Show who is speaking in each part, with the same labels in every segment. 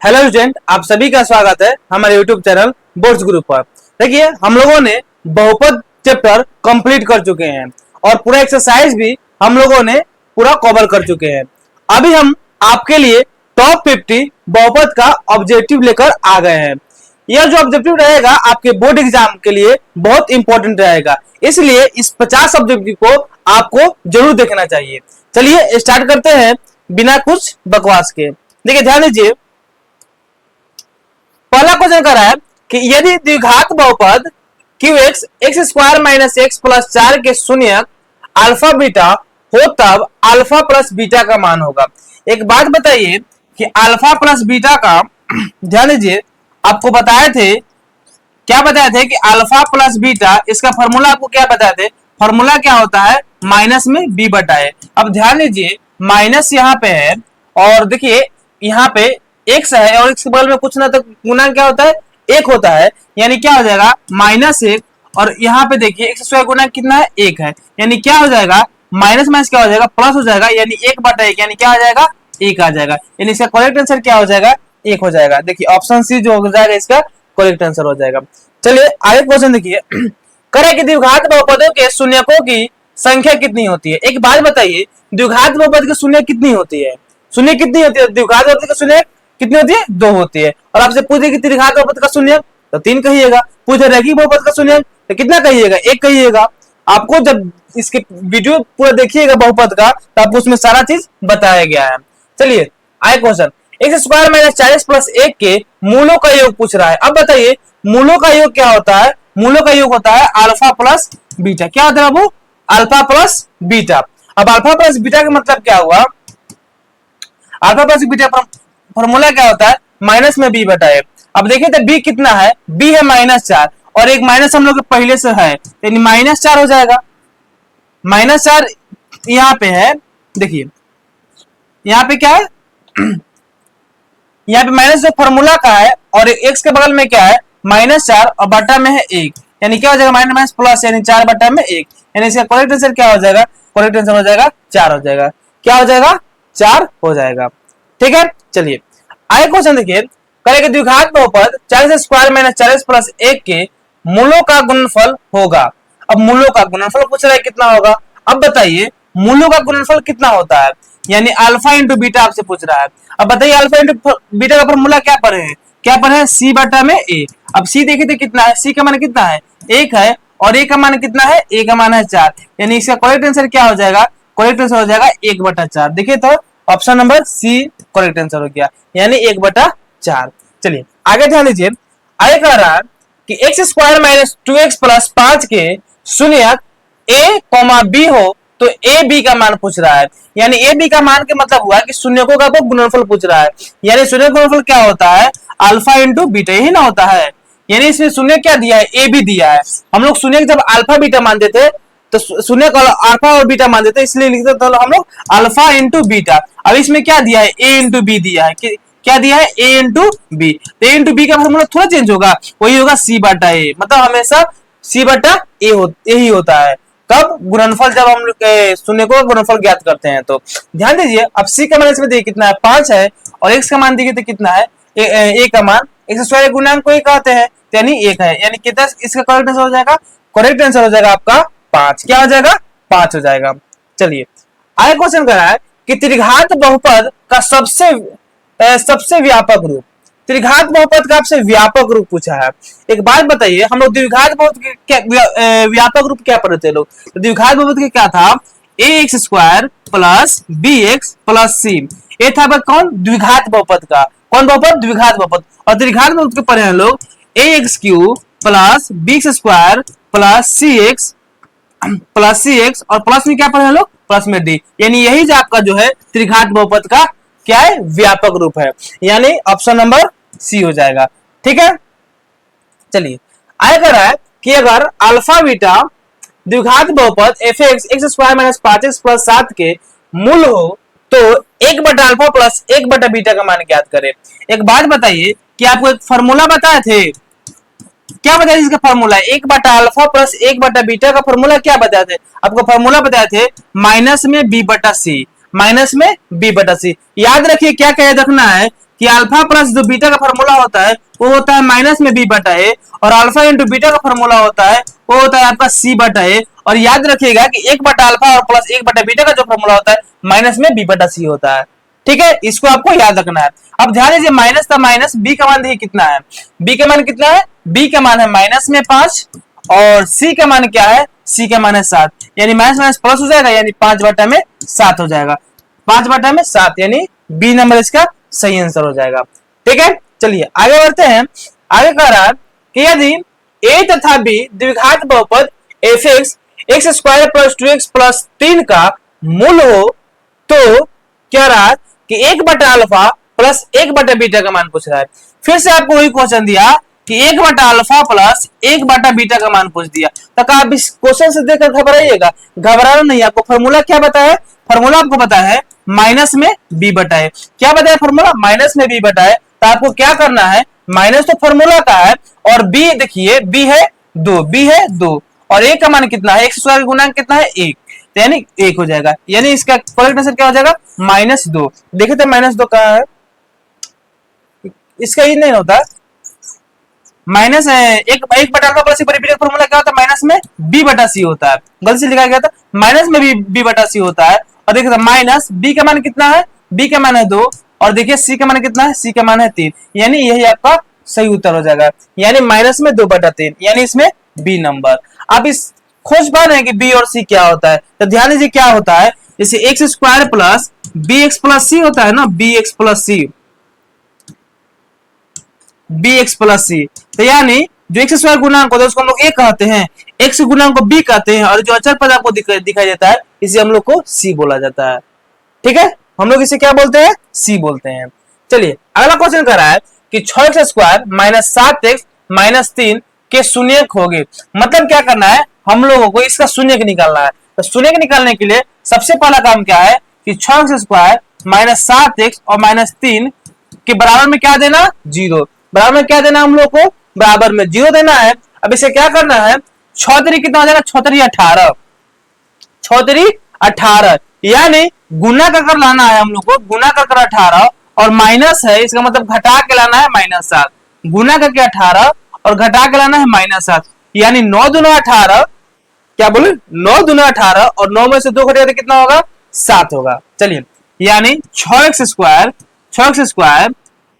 Speaker 1: Hello student, आप सभी का स्वागत है हमारे यूट्यूब चैनल बोर्ड्स ग्रुप पर। देखिए, हम लोगों ने बहुपद चैप्टर कंप्लीट कर चुके हैं और पूरा एक्सरसाइज भी हम लोगों ने पूरा कवर कर चुके हैं। अभी हम आपके लिए टॉप 50 बहुपद का ऑब्जेक्टिव लेकर आ गए हैं। यह जो ऑब्जेक्टिव रहेगा आपके बोर्ड एग्जाम के लिए बहुत इंपॉर्टेंट रहेगा, इसलिए इस 50 ऑब्जेक्टिव को आपको जरूर देखना चाहिए। चलिए स्टार्ट करते हैं बिना कुछ बकवास के। देखिए, ध्यान दीजिए, पहला क्वेश्चन कर रहा है कि यदि द्विघात बहुपद QX x square minus x plus 4 के शून्यक अल्फा बीटा हो तब अल्फा प्लस बीटा का मान होगा। एक बात बताइए कि अल्फा प्लस बीटा का ध्यान दीजिए, आपको बताए थे, क्या बताए थे कि अल्फा प्लस बीटा, इसका फॉर्मूला आपको क्या बताए थे? फॉर्मूला क्या होता है? माइनस में बी बटा ए। अब ध्यान दीजिए, माइनस यहाँ पे है और देखिए यहाँ पे एक्स है और एक्स के बगल में कुछ ना तो गुना क्या होता है? एक होता है, यानी क्या हो जाएगा? माइनस एक। और यहाँ पे देखिए एक्स स्क्वायर गुना कितना है? एक है, यानी क्या हो जाएगा? माइनस माइनस क्या हो जाएगा? प्लस हो जाएगा, यानी एक बटा एक, यानी क्या हो जाएगा? एक आ जाएगा। यानी इसका करेक्ट आंसर क्या हो जाएगा? एक हो जाएगा। देखिए ऑप्शन सी जो हो जाएगा इसका करेक्ट आंसर हो जाएगा। चलिए आगे क्वेश्चन देखिए, करे कि द्विघात बहुपदों के शून्यकों की संख्या कितनी होती है? एक बात बताइए, द्विघात बहुपद की शून्य कितनी होती है? शून्य कितनी होती है? द्विघात बहुपद की शून्य कितनी होती है? 2 होती है। और आपसे पूछे कि त्रिघात बहुपद का शून्यक, तो 3 कहिएगा। पूछे रैखिक बहुपद का शून्यक, तो कितना कहिएगा? 1 कहिएगा। आपको जब इसके वीडियो पूरा देखिएगा बहुपद का, तो आपको उसमें सारा चीज बताया गया है। चलिए आगे question, x square minus 40 plus 1 के मूलों का योग पूछ रहा है। अब बताइए मूलों का योग क्या होता है? मूलों का योग होता है अल्फा प्लस बीटा। क्या होता है बाबू? Alpha plus beta. अब अल्फा प्लस बीटा का मतलब क्या हुआ? अल्फा प्लस बीटा फॉर्मूला क्या होता है? माइनस में बी बटा ए। अब देखिए तो बी कितना है? बी है -4 और एक माइनस हम लोग के पहले से है, यानी -4 हो जाएगा। -4 यहाँ पे है, देखिए यहाँ पे क्या है? यहाँ पे माइनस जो फॉर्मूला का है और एक्स के बगल में क्या है? -4 और बटा में है 1, यानी क्या हो जाएगा? माइनस माइनस प्लस, यानी 4 बटा में 1, यानी इसका करेक्ट आंसर क्या हो जाएगा? करेक्ट आंसर हो जाएगा 4 हो जाएगा। क्या हो जाएगा? 4 हो जाएगा। ठीक है, चलिए आगे क्वेश्चन देखिए, करेंगे द्विघात बहुपद 40 स्क्वायर माइनस 40 प्लस 1 के मूलों का गुणनफल होगा। अब मूलों का गुणनफल पूछ रहा है कितना होगा। अब बताइए मूलों का गुणनफल कितना होता है? यानी अल्फा इंटू बीटा आपसे पूछ रहा है। अब बताइए अल्फा इंटू बीटा का फॉर्मूला क्या पढ़े हैं? क्या पढ़े हैं? सी बटा में ए। अब सी देखिए तो कितना है? सी का मान कितना है? 1 है और ए का मान कितना है? ए का मान है 4, यानी इसका करेक्ट आंसर क्या हो जाएगा? करेक्ट आंसर हो जाएगा 1/4। देखिए तो option number C correct answer हो गया, यानी 1/4। चलिए आगे ध्यान दीजिए, आगे कह रहा है कि x square minus 2x plus 5 के शून्यक a, b हो तो ए बी का मान पूछ रहा है। यानी ए बी का मान के मतलब हुआ कि शून्यकों का वो गुणनफल पूछ रहा है। यानी शून्य गुणनफल क्या होता है? अल्फा इंटू बीटा ही ना होता है। यानी इसमें शून्य क्या दिया है? ए बी दिया है। हम लोग शून्य जब अल्फा बीटा मानते थे तो शून्य को अल्फा और बीटा मान देते, इसलिए लिखते थे हम लोग अल्फा इंटू बीटा। अब इसमें क्या दिया है? ए इंटू बी दिया है। क्या दिया है? ए इंटू बी। ए इंटू बी का फॉर्मूला थोड़ा चेंज होगा, वही होगा सी बटा ए। मतलब हमेशा सी बटा ए ही होता है। कब? गुणनफल, जब हम लोग शून्य को गुणनफल ज्ञात करते हैं। तो ध्यान दीजिए, अब सी का मान इसमें देखिए कितना है? 5 है और एक्स का मान देखिए तो कितना है? ए का मान, एक्स स्क्वायर गुणांक को ही कहते हैं, यानी 1 है, यानी कितना इसका करेक्ट आंसर हो जाएगा? करेक्ट आंसर हो जाएगा आपका 5। क्या हो जाएगा? 5 हो जाएगा। चलिए आगे क्वेश्चन कर रहा है कि त्रिघात बहुपद का सबसे व्यापक रूप। त्रिघात बहुपद का आपसे व्यापक रूप पूछा है। एक बात बताइए, हम लोग द्विघात बहुपद के व्यापक रूप क्या पढ़े थे लोग? तो द्विघात बहुपद के क्या था? ax square plus bx plus c। ये था कौन? द्विघात बहुपद का। कौन बहुपद? द्विघात बहुपद। और त्रिघात बहुपद के पढ़े हैं लोग ax cube plus bx square plus cx और प्लस में क्या पढ़े हैं लोग? प्लस में d। यानी यही जो आपका जो है त्रिघात बहुपद का क्या है? व्यापक रूप है, यानी ऑप्शन नंबर सी हो जाएगा। ठीक है, चलिए आगे कह रहा है कि अगर अल्फा बीटा द्विघात बहुपद f x square minus 5x plus 7 के मूल हो तो 1 बटा अल्फा प्लस 1 बटा बीटा का मान ज्ञात करें। एक बात बताइए कि आपको एक फॉर्मूला बताए थे, क्या बताया इसका फॉर्मूला? 1 बटा अल्फा प्लस 1 बटा बीटा का फॉर्मूला क्या बताए थे? आपको फॉर्मूला बताए थे माइनस में बी बटा सी, माइनस में बी बटा सी। याद रखिए क्या कह रखना है कि अल्फा प्लस जो बीटा का फॉर्मूला होता है वो होता है माइनस में बी बटा ए, और अल्फा इंटू बीटा का फॉर्मूला होता है वो होता है आपका सी बटा ए। और याद रखिएगा कि एक बटा अल्फा और प्लस एक बटा बीटा का जो फॉर्मूला होता है माइनस में बी बटा सी होता है। ठीक है, इसको आपको याद रखना है। अब ध्यान दीजिए, माइनस था माइनस, बी का मान देखिए कितना है, बी का मान कितना है, बी का मान है माइनस में 5, और सी का मान क्या है, सी का मान है 7, यानी माइनस माइनस प्लस हो जाएगा, यानी 5 बटा में 7 हो जाएगा, 5 बटा में 7, यानी बी नंबर इसका सही आंसर हो जाएगा। ठीक है, चलिए आगे बढ़ते हैं। आगे कह रहा है कि यदि ए तथा बी द्विघात बहुपद F x x square plus 2x plus 3 का मूल हो तो क्या रहा कि 1 बटा अल्फा प्लस 1 बटा बीटा का मान पूछ रहा है। फिर से आपको वही क्वेश्चन दिया कि 1 बटा अल्फा प्लस 1 बटा बीटा का मान पूछ दिया, तो आप इस क्वेश्चन से देखकर घबराइएगा, घबराना नहीं। आपको फॉर्मूला क्या बताया, फॉर्मूला आपको पता है माइनस में बी बटा है। क्या बताया फॉर्मूला, माइनस में बी बटा है। तो आपको क्या करना है, माइनस तो फॉर्मूला का है, और बी देखिए बी है 2, बी है 2, और ए का मान कितना है, एक्स स्क्वायर गुणा कितना है 1, तो यानी 1 हो जाएगा, यानी इसका करेक्ट आंसर क्या हो जाएगा -2। देखे थे -2 कहां है, इसका ही नहीं होता, माइनस एक बटा अल्फा प्लस का फॉर्मूला क्या होता है, माइनस में बी बटा सी होता है, गलती से लिखा गया था, माइनस में बी बटा सी होता है। और देखिए माइनस बी का मान कितना है, बी का मान है 2, और देखिए सी का मान कितना है, सी का मान है 3, यानी यही आपका सही उत्तर हो जाएगा, यानी माइनस में 2 बटा 3, यानी इसमें बी नंबर। आप इस खोज पा रहे हैं कि बी और सी क्या होता है, तो ध्यान दीजिए क्या होता है, जैसे x square plus b x plus c होता है ना, b x plus c, b x plus c, तो यानी जो एक्स स्क्वायर गुणांक होता है उसको हम लोग ए कहते हैं, एक्स गुणांक को बी कहते हैं, और जो अचर पद आपको दिखाई देता है इसे हम लोग को सी बोला जाता है। ठीक है, हम लोग इसे क्या बोलते हैं, सी बोलते हैं। चलिए अगला क्वेश्चन कर रहा है कि 6x square minus 7x minus 3 के शून्यक होंगे। मतलब क्या करना है, हम लोगों को इसका शून्यक निकालना है। तो शून्यक निकालने के लिए सबसे पहला काम क्या है कि 6x स्क्वायर माइनस 7x और माइनस 3 के बराबर में क्या देना, 0, बराबर में क्या देना हम लोग को, बराबर में 0 देना है। अब इसे क्या करना है, 6 3 कितना हो जाएगा, 6 3 18, 6 3 18, यानी गुना कर लाना है हम लोग को, गुना कर 18, और माइनस है, इसका मतलब घटा के लाना है -7, गुना करके 18 और घटा के लाना है -7, यानी 9 दूना 18, क्या बोले 9 दूना 18, और 9 में से 2 घटेगा तो कितना होगा, 7 होगा। चलिए यानी 6x स्क्वायर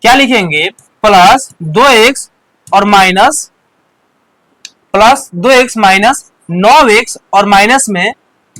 Speaker 1: क्या लिखेंगे, प्लस 2x और minus, plus 2x minus 9x और माइनस में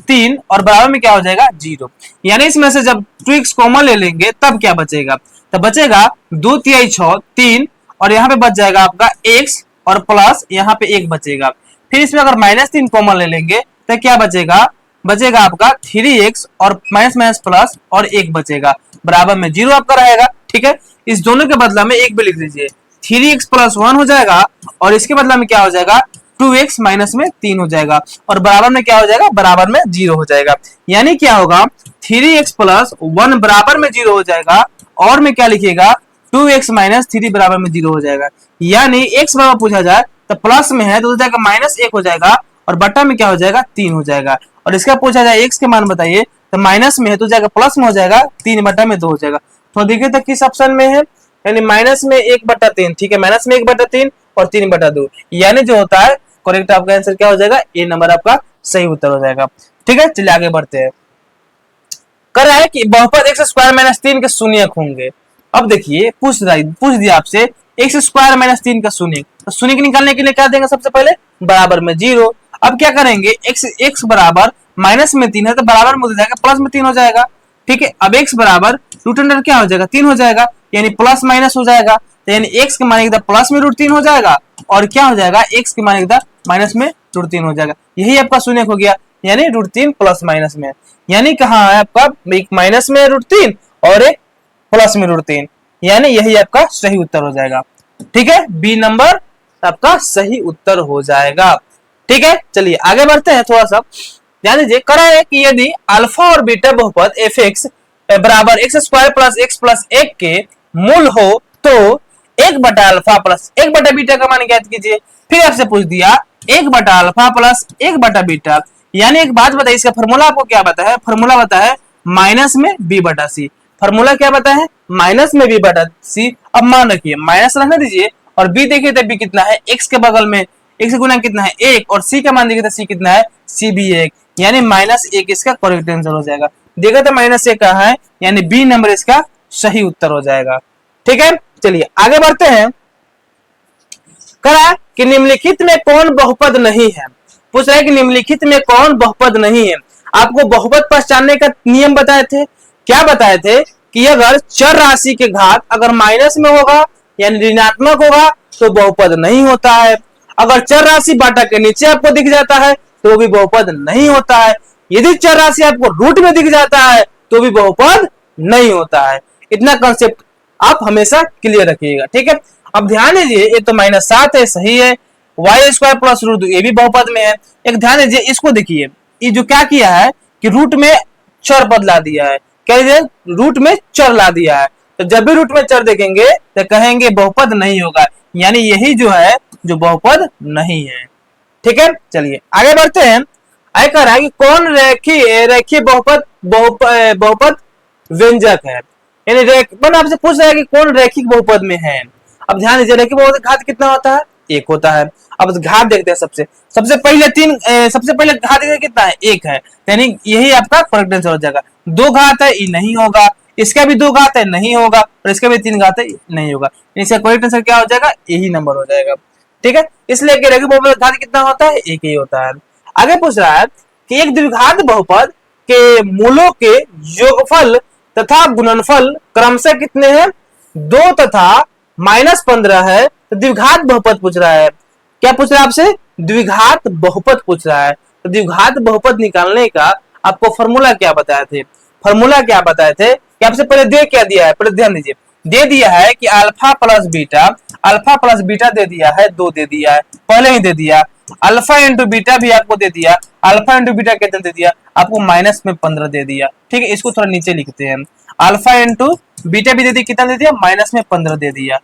Speaker 1: 3, और बराबर में क्या हो जाएगा 0, यानी इसमें से जब 2x कॉमन ले लेंगे तब क्या बचेगा, तब बचेगा 2 3 6 3, और यहाँ पे बच जाएगा आपका x, और प्लस यहाँ पे 1 बचेगा। फिर इसमें अगर -3 कॉमन ले लेंगे तो क्या बचेगा, बचेगा आपका 3x और माइनस माइनस प्लस और 1 बचेगा, बराबर में 0 आपका रहेगा। ठीक है, इस दोनों के बदला में 1 भी लिख लीजिए, 3x प्लस 1 हो जाएगा, और इसके बदला में क्या हो जाएगा 2x माइनस में 3 हो जाएगा, और बराबर में क्या हो जाएगा, बराबर में 0 हो जाएगा। यानी क्या होगा 3x प्लस 1 बराबर में 0 हो जाएगा, और में क्या लिखिएगा 2x माइनस 3 बराबर में 0 हो जाएगा। यानी x बराबर पूछा जाए तो प्लस में है तो हो जाएगा -1 हो जाएगा, और बट्टा में क्या हो जाएगा 3 हो जाएगा, और इसका पूछा जाए x के मान बताइए तो माइनस में है तो जाएगा प्लस में हो जाएगा, 3 बट्टा में 2 हो जाएगा। तो देखिए तो किस ऑप्शन में है, यानी माइनस में 1/3, ठीक है, माइनस में 1/3 और 3/2, यानी जो होता है करेक्ट आपका आंसर क्या हो जाएगा, ए नंबर आपका सही उत्तर हो जाएगा। ठीक है, चलिए आगे बढ़ते हैं। कर रहा है कि बहुपद x स्क्वायर माइनस 3 के शून्यक होंगे। अब देखिए पूछ दिया आपसे x स्क्वायर माइनस 3 का शून्यक, तो शून्यक निकालने के लिए क्या देंगे, सबसे पहले बराबर में 0। अब क्या करेंगे, x बराबर माइनस में 3 है तो बराबर में हो जाएगा प्लस में 3 हो जाएगा। ठीक है, अब x बराबर रूट अंडर क्या हो जाएगा 3 हो जाएगा, यानी प्लस माइनस हो जाएगा, तो यानी x के मान एकदम प्लस में √3 हो जाएगा, और क्या हो जाएगा x के मान एकदम माइनस में √3 हो जाएगा। यही आपका शून्यक हो गया, यानी √3 प्लस माइनस में, यानी कहाँ है आपका एक माइनस में √3 और एक प्लस में √3, यानी यही आपका सही उत्तर हो जाएगा। ठीक है, बी नंबर आपका सही उत्तर हो जाएगा। ठीक है, चलिए आगे बढ़ते हैं। थोड़ा सा ध्यान दीजिए, करा है कि यदि अल्फा और बीटा बहुपद एफ एक्स बराबर x square plus x plus 1 के मूल हो तो 1 बटा अल्फा प्लस 1 बटा बीटा का मान ज्ञात कीजिए। फिर आपसे पूछ दिया 1 बटा अल्फा प्लस 1 बटा बीटा, यानी एक बात बताइए, इसका फॉर्मूला आपको क्या बताया है, फॉर्मूला बताया है माइनस में बी बटा सी। फॉर्मूला क्या बताया है, माइनस में बी बटा सी। अब मान रखिए माइनस रखने दीजिए और बी देखिए तो बी कितना है, एक्स के बगल में एक से गुना कितना है एक, और सी का मान देखिए तो सी कितना है, सी भी एक, यानी -1 इसका करेक्ट आंसर हो जाएगा। देखा तो -1 कहा है, यानी बी नंबर इसका सही उत्तर हो जाएगा। ठीक है, चलिए आगे बढ़ते हैं। कहा कि निम्नलिखित में कौन बहुपद नहीं है, पूछ रहा है कि निम्नलिखित में कौन बहुपद नहीं है। आपको बहुपद पहचानने का नियम बताए थे, क्या बताए थे कि अगर चर राशि के घात अगर माइनस में होगा यानी ऋणात्मक होगा तो बहुपद नहीं होता है। अगर चर राशि बाटा के नीचे आपको दिख जाता है तो भी बहुपद नहीं होता है। यदि चर राशि आपको रूट में दिख जाता है तो भी बहुपद नहीं होता है। इतना कंसेप्ट आप हमेशा क्लियर रखिएगा। ठीक है, अब ध्यान दीजिए ये तो -7 है, सही है, y² प्लस रूट ये भी बहुपद में है। एक ध्यान दीजिए इसको देखिए, ये जो क्या किया है कि रूट में चर पद ला दिया है, क्या रूट में चर ला दिया है, तो जब भी रूट में चर देखेंगे तो कहेंगे बहुपद नहीं होगा, यानी यही जो है जो बहुपद नहीं है। ठीक है, चलिए आगे बढ़ते हैं। आगे कह रहा है कि कौन रेखीय बहुपद बहुपद व्यंजक है, यानी आपसे पूछ रहा है कि कौन रैखिक बहुपद में है। अब ध्यान दीजिए रैखिक बहुपद घात कितना होता है, एक होता है। अब घात देखते हैं, सबसे पहले घात कितना है, एक है, यानी यही आपका करेक्ट आंसर हो जाएगा। 2 घात है, ये नहीं होगा, इसका भी 2 घात है, नहीं होगा, और इसका भी 3 घात है, नहीं होगा, इसका करेक्ट आंसर क्या हो जाएगा, यही नंबर हो जाएगा। ठीक है, इसलिए कि रैखिक बहुपद घात कितना होता है, एक ही होता है। आगे पूछ रहा है कि एक द्विघात बहुपद के मूलों के योगफल तथा गुणनफल क्रमशः कितने हैं, 2 तथा -15 है, तो द्विघात बहुपद पूछ रहा है। क्या पूछ रहा है आपसे, द्विघात बहुपद पूछ रहा है। तो द्विघात बहुपद निकालने का आपको फॉर्मूला क्या बताए थे, फॉर्मूला क्या बताए थे कि आपसे पहले दे क्या दिया है, पहले ध्यान दीजिए, दे दिया है कि अल्फा प्लस बीटा दे दिया है, 2 दे दिया है, पहले ही दे दिया। अल्फा इंटू बीटा भी आपको दे दिया, अल्फा इंटू बीटा कितना दे दिया आपको, -15 दे दिया। ठीक है, इसको थोड़ा नीचे लिखते हैं, अल्फा इंटू बीटा भी दे दिया, कितना दे दिया, -15 दे दिया,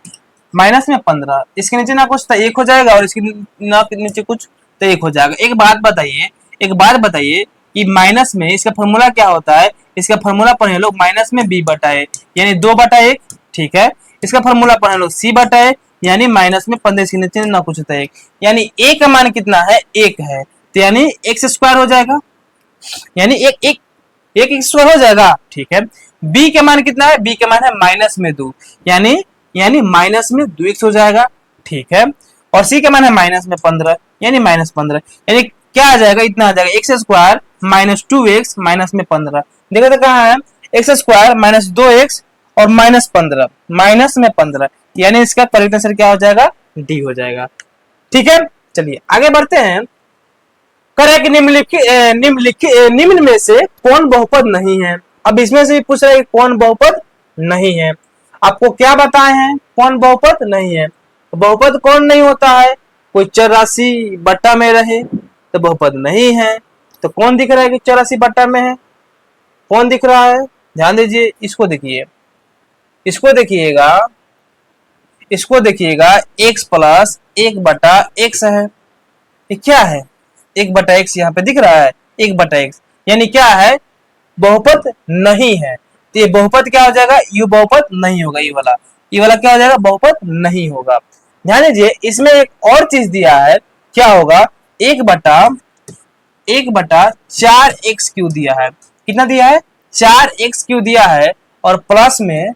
Speaker 1: -15, इसके नीचे ना कुछ तो 1 हो जाएगा, और इसके ना नीचे कुछ तो 1 हो जाएगा। एक बात बताइए कि माइनस में इसका फॉर्मूला क्या होता है, इसका फॉर्मूला पढ़े लोग माइनस में b बटा a यानी 2/1। ठीक है, इसका फॉर्मूला पढ़े लोग c बटा a यानी -15, इसके नीचे ना कुछ होता है, यानी a का मान कितना है, 1 है, तो यानी x² हो जाएगा, यानी एक x² हो जाएगा। ठीक है, b का मान कितना है, b का मान है -2 यानी -2x हो जाएगा। ठीक है, और c का मान है -15 यानी -15, यानी क्या आ जाएगा, इतना आ जाएगा, x² -2x -15। देखो तो कहाँ है, x² -2x और -15 यानी इसका करेक्ट आंसर क्या हो जाएगा, डी हो जाएगा। ठीक है, चलिए आगे बढ़ते हैं। करेक्ट निम्न में से कौन बहुपद नहीं है। अब इसमें से भी पूछ रहा है कौन बहुपद नहीं है, आपको क्या बताए हैं कौन बहुपद नहीं है। तो बहुपद कौन नहीं होता है, कोई चर राशि बट्टा में रहे तो बहुपद नहीं है। तो कौन दिख रहा है कि चर राशि बट्टा में है, कौन दिख रहा है, ध्यान दीजिए, इसको देखिएगा, x प्लस 1/x है, ये क्या है, 1/x यहाँ पे दिख रहा है, 1/x यानी क्या है, बहुपद नहीं है। तो ये बहुपद क्या हो जाएगा, ये बहुपद नहीं होगा, ये वाला क्या हो जाएगा, बहुपद नहीं होगा। ध्यान दीजिए इसमें एक और चीज दिया है, क्या होगा, 1/4x³ दिया है, कितना दिया है, 4x³ दिया है, और प्लस में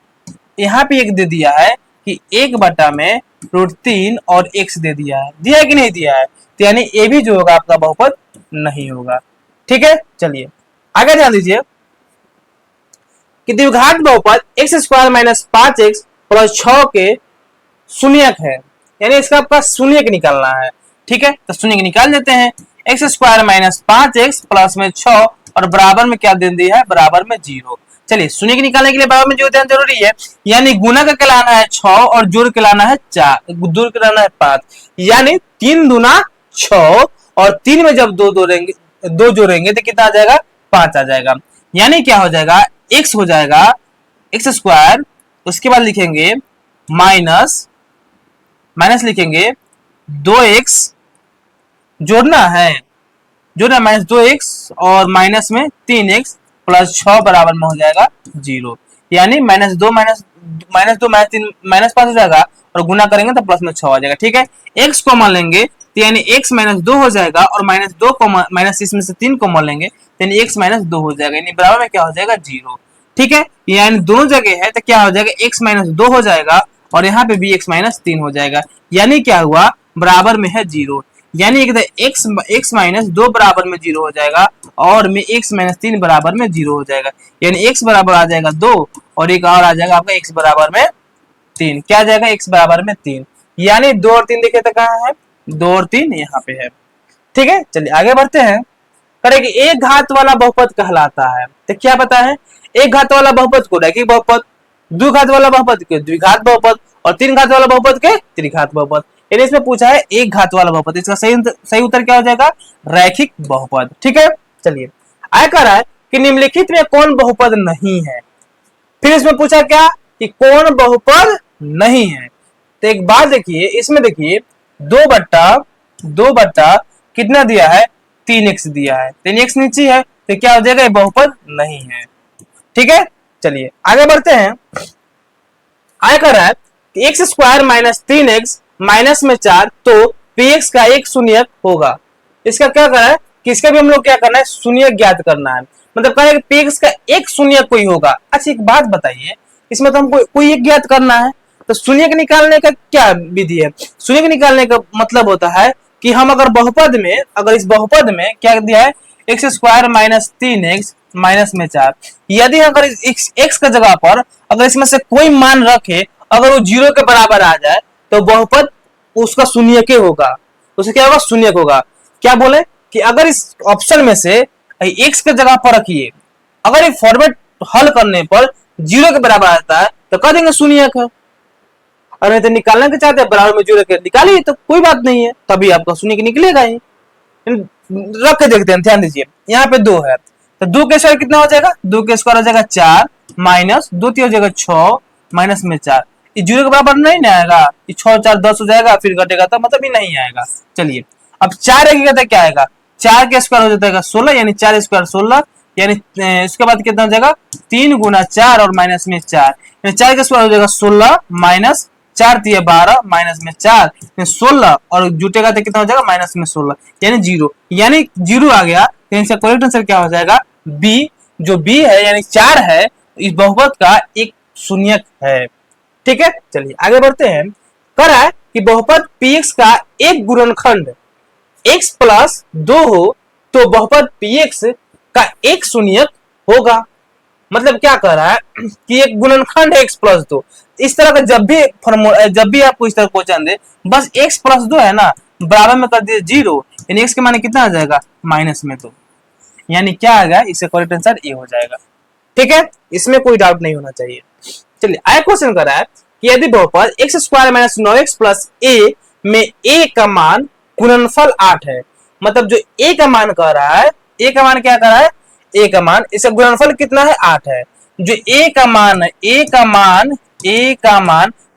Speaker 1: यहाँ पे एक दे दिया है कि 1/√3 और x दे दिया है कि नहीं दिया है, तो यानी ये भी जो होगा आपका बहुपद नहीं होगा। ठीक है, चलिए आगे ध्यान दीजिए कि द्विघात बहुपद x² - 5x + 6 के शून्यक है, यानी इसका आपका शून्यक निकालना है। ठीक है, तो शून्यक निकाल देते हैं, x² - 5x प्लस में 6 और बराबर में क्या दे दिया है, बराबर में 0। चलिए शून्य के निकालने के लिए बराबर में जो देना जरूरी है, यानी गुना का लाना है 6 और जोड़ के लाना है 4, जोड़ के लाना है 5, यानी 3 दूना 6 और 3 में जब 2 जोड़ेंगे तो कितना आ जाएगा, 5 आ जाएगा। यानी क्या हो जाएगा, x हो जाएगा x², उसके बाद लिखेंगे माइनस लिखेंगे 2x, जोड़ना है -2x और माइनस में 3x प्लस 6 बराबर में हो जाएगा 0। यानी -2 -2 -3 -5 हो जाएगा और गुना करेंगे तो प्लस में 6 आ जाएगा। ठीक है, x कॉमन लेंगे तो यानी x -2 हो जाएगा और -2 माइनस इसमें से 3 कॉमन लेंगे तो यानी x -2 हो जाएगा, यानी बराबर में क्या हो जाएगा 0। ठीक है, यानी दोनों जगह है तो क्या हो जाएगा x -2 हो जाएगा और यहाँ पे भी x -3 हो जाएगा, यानी क्या हुआ बराबर में है 0। यानी x -2 बराबर में 0 हो जाएगा और में x -3 बराबर में 0 हो जाएगा, यानी x बराबर आ जाएगा 2 और एक और आ जाएगा आपका x बराबर में 3। क्या आ जाएगा x बराबर में 3, यानी 2 और 3 देखे तो कहाँ है, 2 और 3 यहाँ पे है। ठीक है, चलिए आगे बढ़ते हैं। करेंगे एक घात वाला बहुपद कहलाता है, तो क्या पता है एक घात वाला बहुपद को रैखिक बहुपद, दो घात वाला बहुपद के द्विघात बहुपद और तीन घात वाला बहुपद के त्रिघात बहुपद। यानी इसमें पूछा है एक घात वाला बहुपद, इसका सही उत्तर क्या हो जाएगा रैखिक बहुपद। ठीक है, चलिए आगे कह रहा है कि निम्नलिखित में कौन बहुपद नहीं है। फिर इसमें पूछा क्या कि कौन बहुपद नहीं है। तो एक बात देखिए, इसमें देखिए 2 बट्टा कितना दिया है 3x दिया है, 3x नीचे है तो क्या हो जाएगा ये बहुपद नहीं है। ठीक है, चलिए आगे बढ़ते हैं। आगे कर रहा है कि x square minus 3x minus में 4 तो px का एक शून्यक होगा। इसका क्या कर रहा है कि इसका भी हम लोग क्या करना है शून्यक ज्ञात करना है, मतलब कह रहा है कि px का एक शून्यक कोई होगा। अच्छा एक बात बताइए, इसमें तो हमको कोई एक ज्ञात करना है, तो शून्यक निकालने का क्या विधि है। शून्यक निकालने का मतलब होता है कि हम अगर बहुपद में, अगर इस बहुपद में क्या दिया है x square minus 3x minus में 4, यदि अगर x का जगह पर अगर इसमें से कोई मान रखे अगर वो 0 के बराबर आ जाए तो बहुपद उसका शून्यक होगा, उसे क्या होगा शून्यक होगा। क्या बोले कि अगर इस ऑप्शन में से x के जगह पर रखिए, अगर ये फॉर्मेट हल करने पर 0 के बराबर आता है तो कह देंगे शून्यक है, और नहीं तो निकालना के चाहते हैं बराबर में 0 के निकालिए तो कोई बात नहीं है, तभी आपका शून्यक निकलेगा ही। रख के देखते हैं, ध्यान दीजिए यहाँ पे 2 है तो 2 के स्क्वायर कितना हो जाएगा, 2 के स्क्वायर हो जाएगा 4 माइनस 2 हो जाएगा 6 माइनस में 4, ये 0 के बराबर नहीं ना आएगा, ये 6 4 10 हो जाएगा फिर घटेगा तो मतलब ही नहीं आएगा। चलिए अब 4 आएगा क्या आएगा, 4 के स्क्वायर हो जाएगा 16 यानी 4 स्क्वायर 16, यानी इसके बाद कितना हो जाएगा 3 गुना 4 और माइनस में 4, यानी 4 के स्क्वायर हो जाएगा 16 माइनस 4 दिए 12 माइनस में 4 16 और जुटेगा तो कितना हो जाएगा माइनस में 16 यानी 0, यानी 0 आ गया। तो इसका करेक्ट आंसर क्या हो जाएगा बी, जो बी है यानी 4 है इस बहुपद का एक शून्यक है। ठीक है, चलिए आगे बढ़ते हैं। कह रहा है कि बहुपद px का एक गुणनखंड x प्लस 2 हो तो बहुपद px का एक शून्यक होगा। मतलब क्या कह रहा है कि एक गुणनखंड है x प्लस 2, इस तरह का जब भी आपको इस तरह क्वेश्चन दे बस x प्लस 2 है ना बराबर में कर दिए 0, यानी x के माने कितना आ जाएगा माइनस में 2, यानी क्या आएगा इसका करेक्ट आंसर ए हो जाएगा। ठीक है, इसमें कोई डाउट नहीं होना चाहिए। चलिए आगे क्वेश्चन कर रहा है कि यदि बहुपद x square minus 9x plus a में a का मान गुणनफल 8 है, मतलब जो a का मान कह रहा है, a का मान क्या कर रहा है a का मान, इसका गुणनफल कितना है 8 है, जो a का मान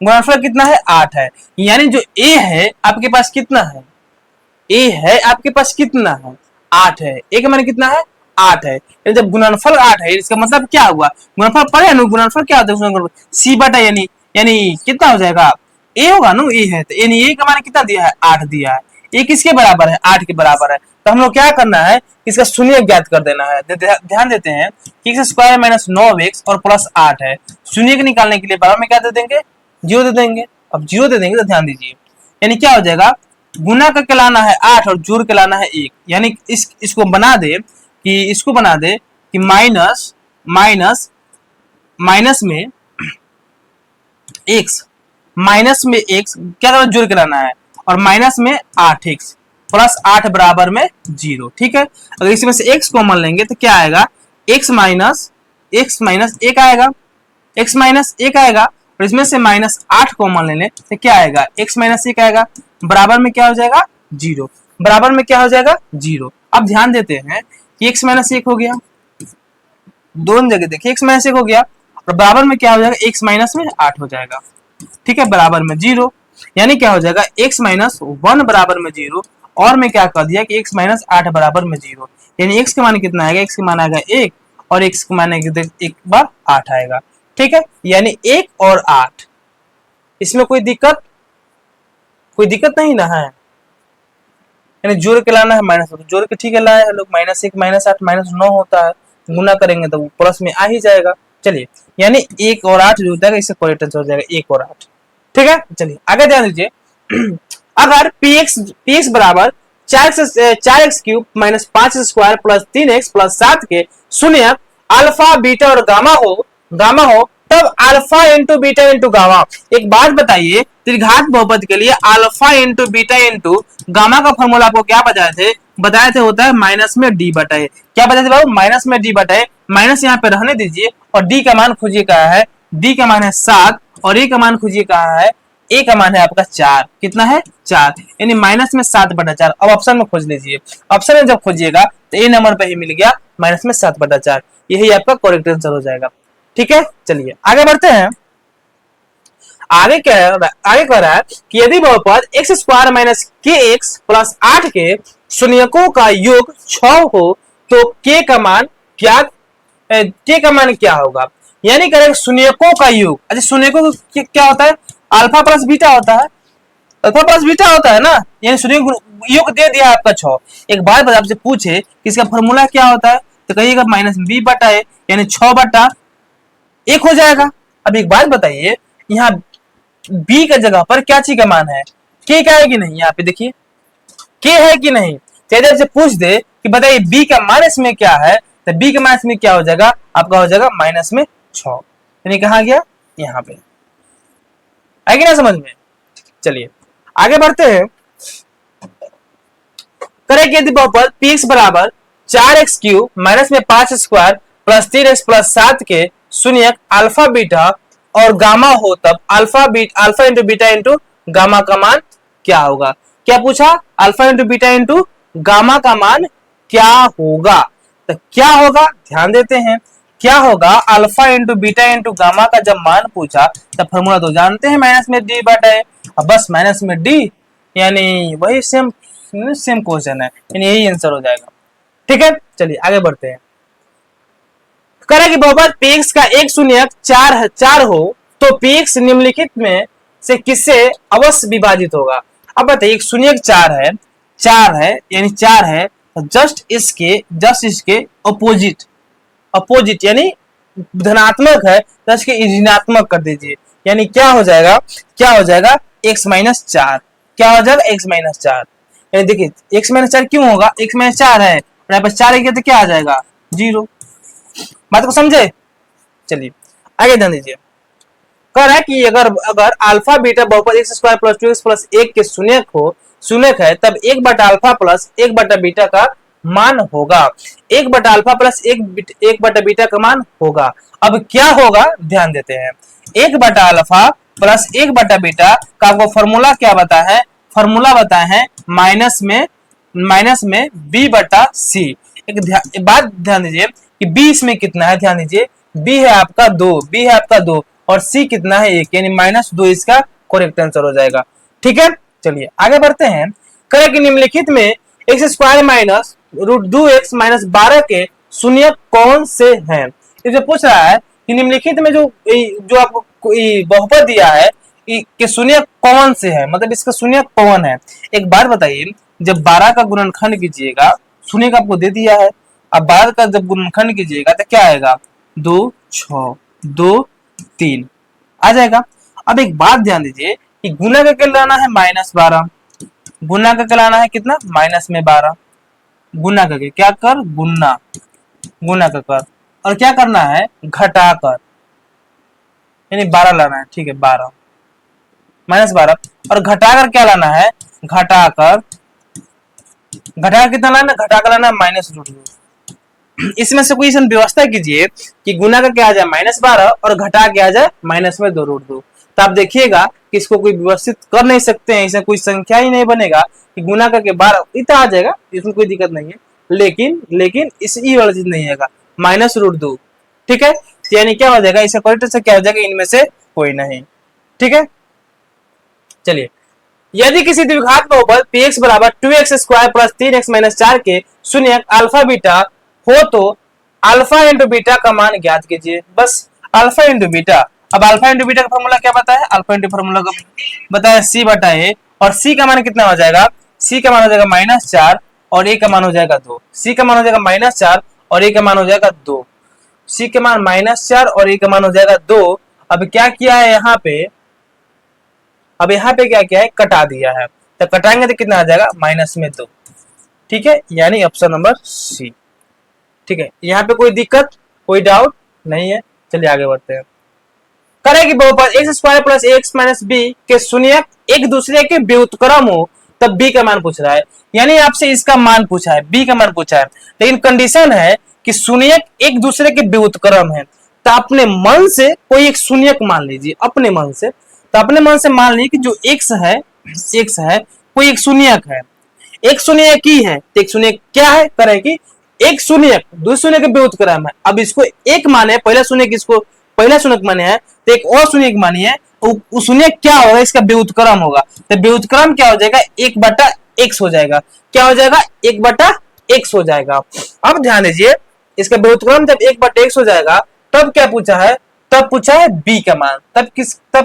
Speaker 1: गुणनफल कितना है 8 है, यानी जो a है आपके पास कितना है, a है आपके पास कितना है 8 है, a का मान कितना है 8 है, जब गुणनफल 8 है इसका मतलब क्या हुआ गुणनफल पढ़े ना, गुणनफल क्या होता है c बटा यानी कितना हो जाएगा a होगा ना, a है तो यानी a का मान कितना दिया है 8 दिया है, a किसके बराबर है 8 के बराबर है, तो हम लोग क्या करना है इसका शून्य ज्ञात कर देना है। ध्यान देते हैं कि एक्स स्क्वायर माइनस 9x और प्लस 8 है, शून्य निकालने के लिए बराबर में क्या दे देंगे 0 दे देंगे। अब 0 दे देंगे तो ध्यान दीजिए यानी क्या हो जाएगा गुना करके लाना है 8 और जोड़ के लाना है 1, यानी इसको बना दे कि माइनस में x क्या करना जोड़ के लाना है और माइनस में 8x प्लस 8 बराबर में 0। ठीक है, अगर इसमें से x कॉमन लेंगे तो क्या आएगा x माइनस 1 आएगा, x माइनस 1 आएगा और इसमें से माइनस 8 कॉमन ले लें तो क्या आएगा x माइनस 1 आएगा, बराबर में क्या हो जाएगा 0, बराबर में क्या हो जाएगा 0। अब ध्यान देते हैं कि x माइनस 1 हो गया, दोनों जगह देखिए x माइनस 1 हो गया और बराबर में क्या हो जाएगा x माइनस में 8 हो जाएगा। ठीक है, बराबर में 0, यानी क्या हो जाएगा x माइनस 1 बराबर में 0 और मैं क्या कर दिया कि x माइनस 8 बराबर में 0, यानी x के मान कितना आएगा, x के मान आएगा 1 और x के मान एक बार 8 आएगा। ठीक है, यानी 1 और 8, इसमें कोई दिक्कत नहीं ना है, यानी जोड़ के लाना है माइनस, तो जोड़ के ठीक है लाए हैं लोग, -1 -8 -9 होता है, गुना करेंगे तो प्लस में आ ही जाएगा। चलिए, यानी 1 और 8 जो हो जाएगा, इससे करेक्ट आंसर हो जाएगा 1 और 8। ठीक है, चलिए आगे ध्यान दीजिए। अगर px बराबर 4x cube minus 5 square plus 3x plus 7 के शून्य अल्फा बीटा और गामा हो तब alpha into beta into gamma. एक बात बताइए, त्रिघात बहुपद के लिए alpha into beta into gamma का फॉर्मूला आपको क्या बताए थे होता है माइनस में डी बटा ए। क्या बताए थे बाबू? माइनस में डी बटा ए। माइनस यहाँ पे रहने दीजिए और डी का मान खोजिए कहा है, डी का मान है 7 और ए का मान खोजिए कहा है, ए का मान है आपका 4। कितना है? 4, यानी माइनस में 7/4। अब ऑप्शन में खोज लीजिए, ऑप्शन में जब खोजिएगा तो ए नंबर पे ही मिल गया माइनस में 7/4, यही आपका करेक्ट आंसर हो जाएगा। ठीक है, चलिए आगे बढ़ते हैं। आगे कह रहा है कि यदि बहुपद x square minus kx plus 8 के शून्यकों का योग 6 हो तो k का मान क्या होगा? यानी करें शून्यकों का योग। अच्छा, शून्यकों क्या होता है? अल्फा प्लस बीटा होता है, अल्फा प्लस बीटा होता है ना, यानी शून्य योग दे दिया आपका 6। एक बार आपसे पूछे कि इसका फॉर्मूला क्या होता है तो कहिएगा माइनस b बटा ए, यानी 6/1 हो जाएगा। अब एक बात बताइए, यहाँ b का जगह पर क्या चीज का मान है? k का है कि नहीं? यहाँ पे देखिए k है कि नहीं। जब से पूछ दे कि बताइए b का मान इसमें क्या है, तो b का मान इसमें क्या हो जाएगा? आपका हो जाएगा माइनस में 6, यानी कहा गया यहाँ पे। आएगी ना समझ में? चलिए आगे बढ़ते हैं। करें कि यदि बहुपद px बराबर 4x क्यूब माइनस में 5 स्क्वायर प्लस 3x प्लस 7 के शून्यक अल्फा बीटा और गामा हो तब alpha into beta into gamma का मान क्या होगा? क्या पूछा? Alpha into beta into gamma का मान क्या होगा? तो क्या होगा ध्यान देते हैं। क्या होगा? Alpha into beta into gamma का जब मान पूछा तब फॉर्मूला तो जानते हैं माइनस में डी बटा है, अब बस माइनस में डी, यानी वही सेम क्वेश्चन है, यानी यही आंसर हो जाएगा। ठीक है, चलिए आगे बढ़ते हैं। करें कि बहुपद px का एक शून्यक 4 हो तो px निम्नलिखित में से किससे अवश्य विभाजित होगा? अब बताइए, एक शून्यक 4 है यानी 4 है, जस्ट इसके अपोजिट यानी धनात्मक है तो इसके ऋणात्मक कर दीजिए, यानी क्या हो जाएगा x माइनस 4। क्या हो जाएगा? x minus 4। यानी देखिए x माइनस 4 क्यों होगा? x माइनस 4 है और यहाँ पर 4 है तो क्या आ जाएगा? 0। बात को समझे? चलिए आगे ध्यान दीजिए। कह रहा है कि अगर अल्फा बीटा बहुपद x square plus 2x plus 1 के शून्यक है तब 1/α प्लस 1/बीटा का मान होगा। 1/α प्लस 1/बीटा का मान होगा। अब क्या होगा ध्यान देते हैं। 1/α प्लस 1/बीटा का आपको फॉर्मूला क्या बताया है? फॉर्मूला बताया है माइनस में b/c। एक बात ध्यान दीजिए कि b इसमें कितना है, ध्यान दीजिए b है आपका 2 और c कितना है 1, यानी -2 इसका करेक्ट आंसर हो जाएगा। ठीक है, चलिए आगे बढ़ते हैं। करें कि निम्नलिखित में x square minus √2x minus 12 के शून्य कौन से हैं? इसे पूछ रहा है कि निम्नलिखित में जो आपको बहुपद दिया है कि शून्य कौन से है, मतलब इसका शून्य कौन है। एक बात बताइए, जब 12 का गुणनखंड कीजिएगा, शून्य का आपको दे दिया है, अब 12 का जब गुणनखंड कीजिएगा तो क्या आएगा? 2 6 2 3 आ जाएगा। अब एक बात ध्यान दीजिए कि गुना करके लाना है -12, गुना करके लाना है कितना? माइनस में 12, गुना करके क्या कर? गुना कर और क्या करना है? घटाकर, यानी 12 लाना है। ठीक है, 12 -12 और घटाकर क्या लाना है? घटाकर कितना लाना है? घटाकर लाना है -√2। इसमें से कोई व्यवस्था कीजिए कि गुना करके आ जाए -12 और घटा के आ जाए -2√2। तो आप देखिएगा कि इसको कोई व्यवस्थित कर नहीं सकते हैं, इसमें कोई संख्या ही नहीं बनेगा कि गुना करके 12 इतना आ जाएगा, इसमें कोई दिक्कत नहीं है। लेकिन इसी वाला चीज नहीं आएगा, -√2। ठीक है, यानी क्या हो जाएगा? इसका करेक्ट आंसर क्या हो जाएगा? इनमें से कोई नहीं। ठीक है, चलिए यदि किसी द्विघात बहुपद px बराबर 2x square plus 3x minus 4 के शून्यक अल्फा बीटा हो तो अल्फा इंटू बीटा का मान ज्ञात कीजिए। बस अल्फा इंटू बीटा। अब अल्फा इंटू बीटा का फॉर्मूला क्या बताया, अल्फा इंटू फॉर्मूला का बताया सी बटा ए, और सी का मान कितना हो जाएगा, सी का मान हो जाएगा -4 और ए का मान हो जाएगा 2। सी का मान हो जाएगा -4 और ए का मान हो जाएगा 2। सी के मान -4 और ए का मान हो जाएगा 2। अब क्या किया है यहाँ पे, अब यहाँ पे क्या किया है, कटा दिया है, तो कटाएंगे तो कितना आ जाएगा, -2। ठीक है, यानी ऑप्शन नंबर सी। ठीक है, यहाँ पे कोई दिक्कत, कोई डाउट नहीं है। चलिए आगे बढ़ते हैं। करें कि बहुपद x square plus X minus B के शून्यक एक दूसरे के व्युत्क्रम हो तब बी का मान पूछ रहा है, यानी आपसे इसका मान पूछा है, बी का मान पूछा है, लेकिन कंडीशन है कि शून्यक एक दूसरे के व्युत्क्रम है। तो अपने मन से कोई एक शून्यक मान लीजिए, अपने मन से, तो अपने मन से मान लीजिए कि जो एक्स है कोई एक शून्यक है, एक शून्यक ही है, तो एक शून्यक क्या है, करें कि एक शून्यक दूसरे शून्यक के व्युत्क्रम है। अब इसको एक माने, पहला शून्यक इसको पहला शून्यक माने है, तो एक और शून्यक मानिए, उस शून्यक क्या होगा, इसका व्युत्क्रम होगा, तो व्युत्क्रम क्या हो जाएगा, 1/x हो जाएगा। क्या हो जाएगा, 1/x हो जाएगा। अब ध्यान दीजिए, इसका व्युत्क्रम जब 1/x हो जाएगा, तब क्या पूछा है, तब पूछा है बी का मान। तब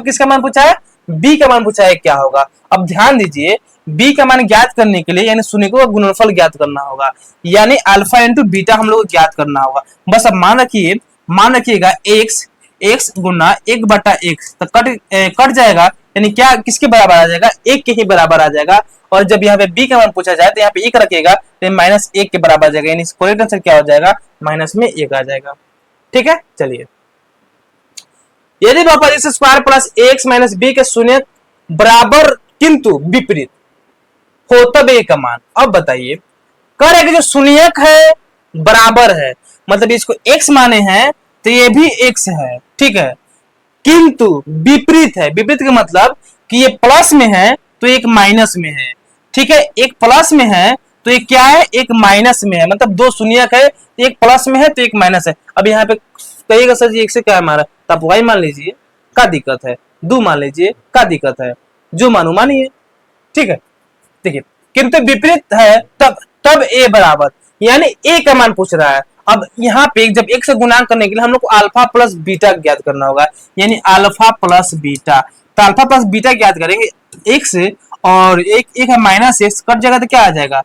Speaker 1: किसका मान पूछा है, बी का मान पूछा है, क्या होगा। अब ध्यान दीजिए, बी का मान ज्ञात करने के लिए यानी शून्यकों का गुणनफल ज्ञात करना होगा, यानी अल्फा इंटू बीटा हम लोग को ज्ञात करना होगा। बस अब मान रखिएगा x गुना 1/x, तो कट जाएगा, यानी क्या किसके बराबर आ जाएगा, 1 के ही बराबर आ जाएगा। और जब यहाँ पे b का मान पूछा जाए तो यहाँ पे 1 रखिएगा, तो -1 के बराबर आ जाएगा, यानी करेक्ट आंसर क्या हो जाएगा, -1 आ जाएगा। ठीक है, चलिए, यदि बहुपद x square plus X minus B के शून्य बराबर किंतु विपरीत हो तब ए का मान। अब बताइए, कह रहे कि जो शून्यक है बराबर है, मतलब इसको x माने हैं तो ये भी x है, ठीक है, किंतु विपरीत है। विपरीत का मतलब कि ये प्लस में है तो एक माइनस में है, ठीक है, एक प्लस में है तो एक क्या है, एक माइनस में है, मतलब दो शून्यक है, एक प्लस में है तो एक माइनस है। अब यहाँ पे कहिएगा सर जी एक से क्या मारा, तो आप y मान लीजिए, क्या दिक्कत है, दो मान लीजिए, क्या दिक्कत है, जो मानू मानिए। ठीक है, देखिए, किंतु विपरीत है तब ए बराबर, यानी ए का मान पूछ रहा है। अब यहाँ पे जब एक से गुणा करने के लिए हम लोग को अल्फा प्लस बीटा ज्ञात करना होगा, यानी अल्फा प्लस बीटा। तो अल्फा प्लस बीटा ज्ञात करेंगे एक से, और एक है -x, कट जाएगा तो क्या आ जाएगा,